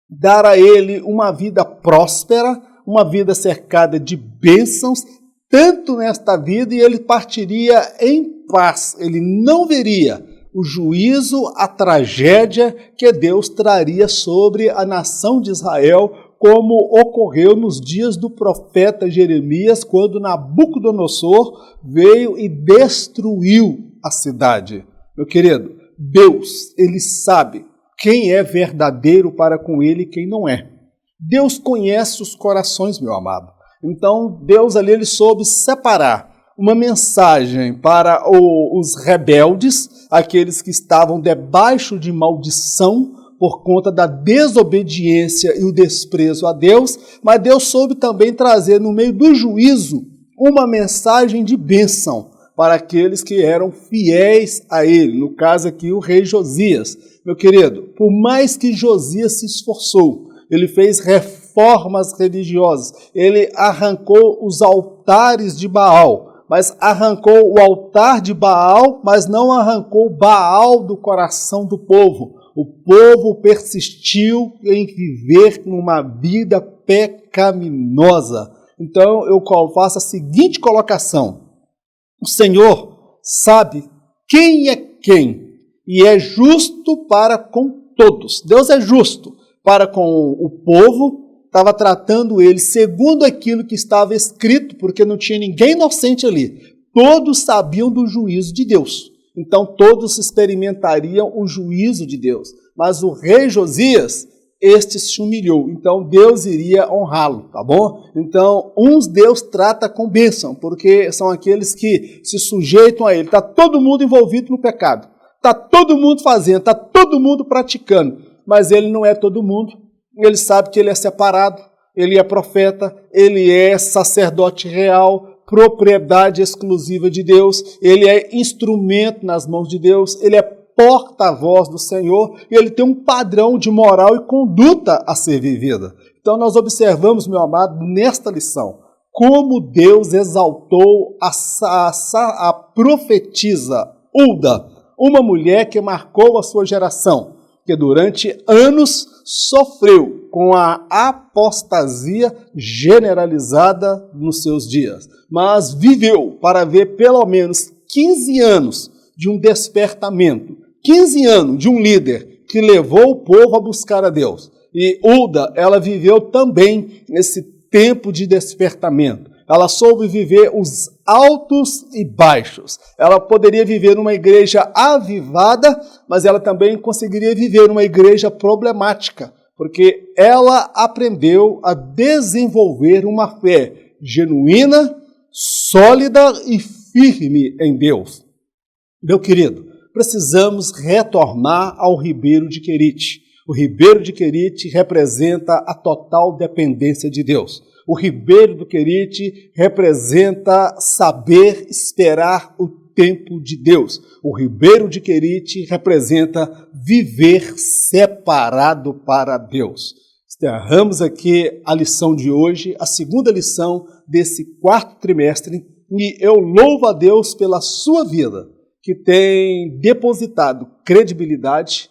dar a ele uma vida próspera, uma vida cercada de bênçãos, tanto nesta vida, e ele partiria em paz. Ele não veria o juízo, a tragédia que Deus traria sobre a nação de Israel, como ocorreu nos dias do profeta Jeremias, quando Nabucodonosor veio e destruiu a cidade. Meu querido, Deus, ele sabe quem é verdadeiro para com ele e quem não é. Deus conhece os corações, meu amado. Então, Deus ali, ele soube separar uma mensagem para os rebeldes, aqueles que estavam debaixo de maldição por conta da desobediência e o desprezo a Deus, mas Deus soube também trazer no meio do juízo uma mensagem de bênção para aqueles que eram fiéis a ele, no caso aqui o rei Josias. Meu querido, por mais que Josias se esforçou, ele fez reformas religiosas, ele arrancou os altares de Baal, mas arrancou o altar de Baal, mas não arrancou Baal do coração do povo. O povo persistiu em viver numa vida pecaminosa. Então eu faço a seguinte colocação: o Senhor sabe quem é quem e é justo para com todos. Deus é justo para com o povo, estava tratando ele segundo aquilo que estava escrito, porque não tinha ninguém inocente ali. Todos sabiam do juízo de Deus. Então todos experimentariam o juízo de Deus. Mas o rei Josias, este se humilhou. Então Deus iria honrá-lo, tá bom? Então uns Deus trata com bênção, porque são aqueles que se sujeitam a ele. Está todo mundo envolvido no pecado. Está todo mundo fazendo, está todo mundo praticando. Mas ele não é todo mundo. Ele sabe que ele é separado, ele é profeta, ele é sacerdote real, propriedade exclusiva de Deus, ele é instrumento nas mãos de Deus, ele é porta-voz do Senhor, e ele tem um padrão de moral e conduta a ser vivida. Então nós observamos, meu amado, nesta lição, como Deus exaltou a profetisa Hulda, uma mulher que marcou a sua geração, que durante anos sofreu com a apostasia generalizada nos seus dias, mas viveu para ver pelo menos 15 anos de um despertamento, 15 anos de um líder que levou o povo a buscar a Deus. E Hulda, ela viveu também esse tempo de despertamento. Ela soube viver os altos e baixos. Ela poderia viver numa igreja avivada, mas ela também conseguiria viver numa igreja problemática, porque ela aprendeu a desenvolver uma fé genuína, sólida e firme em Deus. Meu querido, precisamos retornar ao Ribeiro de Querite. O Ribeiro de Querite representa a total dependência de Deus. O Ribeiro do Querite representa saber esperar o tempo de Deus. O Ribeiro de Querite representa viver separado para Deus. Encerramos aqui a lição de hoje, a segunda lição desse quarto trimestre, e eu louvo a Deus pela sua vida, que tem depositado credibilidade,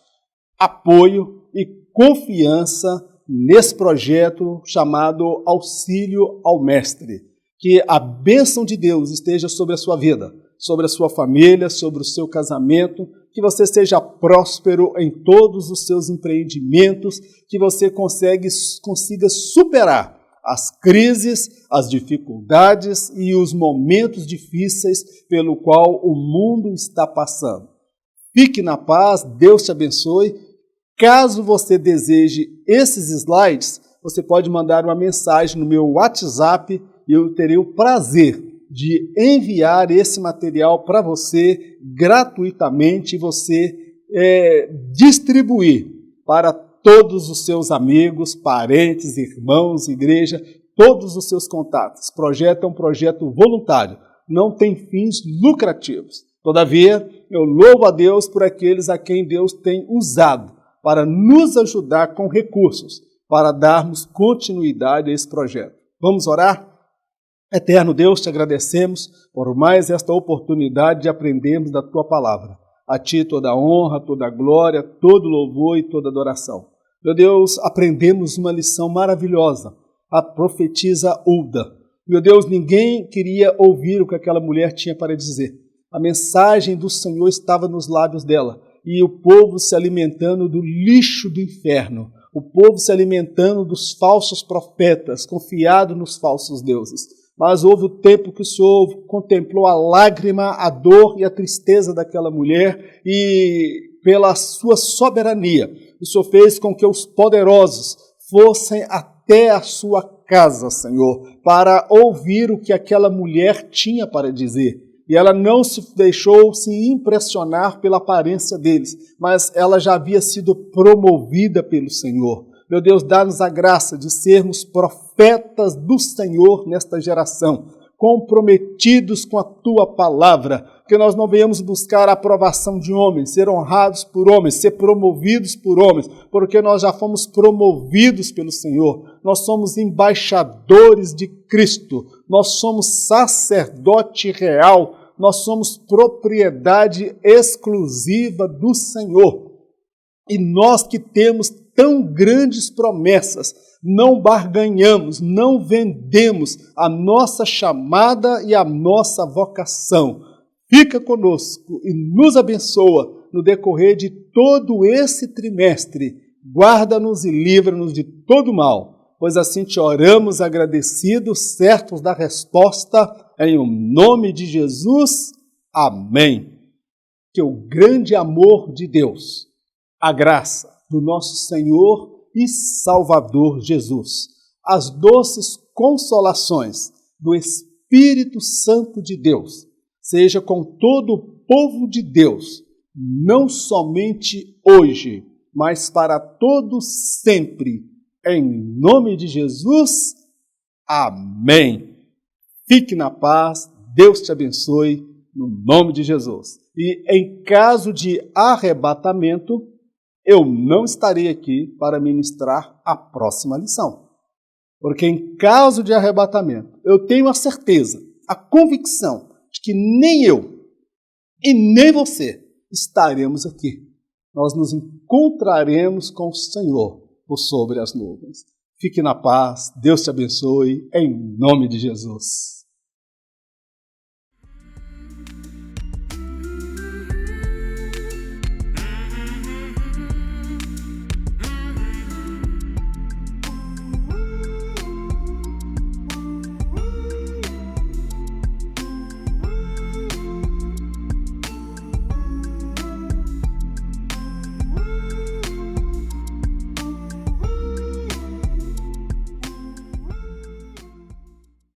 apoio e confiança nesse projeto chamado Auxílio ao Mestre. Que a bênção de Deus esteja sobre a sua vida, sobre a sua família, sobre o seu casamento, que você seja próspero em todos os seus empreendimentos, que você consiga superar as crises, as dificuldades e os momentos difíceis pelo qual o mundo está passando. Fique na paz, Deus te abençoe. Caso você deseje esses slides, você pode mandar uma mensagem no meu WhatsApp e eu terei o prazer de enviar esse material para você gratuitamente e você distribuir para todos os seus amigos, parentes, irmãos, igreja, todos os seus contatos. O projeto é um projeto voluntário, não tem fins lucrativos. Todavia, eu louvo a Deus por aqueles a quem Deus tem usado para nos ajudar com recursos, para darmos continuidade a esse projeto. Vamos orar? Eterno Deus, te agradecemos por mais esta oportunidade de aprendermos da Tua Palavra. A Ti toda a honra, toda a glória, todo louvor e toda adoração. Meu Deus, aprendemos uma lição maravilhosa. A profetisa Hulda. Meu Deus, ninguém queria ouvir o que aquela mulher tinha para dizer. A mensagem do Senhor estava nos lábios dela. E o povo se alimentando do lixo do inferno. O povo se alimentando dos falsos profetas, confiado nos falsos deuses. Mas houve o tempo que o Senhor contemplou a lágrima, a dor e a tristeza daquela mulher e, pela sua soberania, o Senhor fez com que os poderosos fossem até a sua casa, Senhor, para ouvir o que aquela mulher tinha para dizer. E ela não se deixou se impressionar pela aparência deles, mas ela já havia sido promovida pelo Senhor. Meu Deus, dá-nos a graça de sermos profetas do Senhor nesta geração, comprometidos com a Tua palavra, que nós não venhamos buscar a aprovação de homens, ser honrados por homens, ser promovidos por homens, porque nós já fomos promovidos pelo Senhor. Nós somos embaixadores de Cristo, nós somos sacerdote real, nós somos propriedade exclusiva do Senhor. E nós que temos tão grandes promessas, não barganhamos, não vendemos a nossa chamada e a nossa vocação. Fica conosco e nos abençoa no decorrer de todo esse trimestre. Guarda-nos e livra-nos de todo mal, pois assim te oramos agradecidos, certos da resposta, em o nome de Jesus. Amém. Que o grande amor de Deus, a graça do nosso Senhor e Salvador Jesus, as doces consolações do Espírito Santo de Deus, seja com todo o povo de Deus, não somente hoje, mas para todos sempre. Em nome de Jesus, amém. Fique na paz, Deus te abençoe, no nome de Jesus. E em caso de arrebatamento, eu não estarei aqui para ministrar a próxima lição. Porque em caso de arrebatamento, eu tenho a certeza, a convicção de que nem eu e nem você estaremos aqui. Nós nos encontraremos com o Senhor por sobre as nuvens. Fique na paz, Deus te abençoe, em nome de Jesus.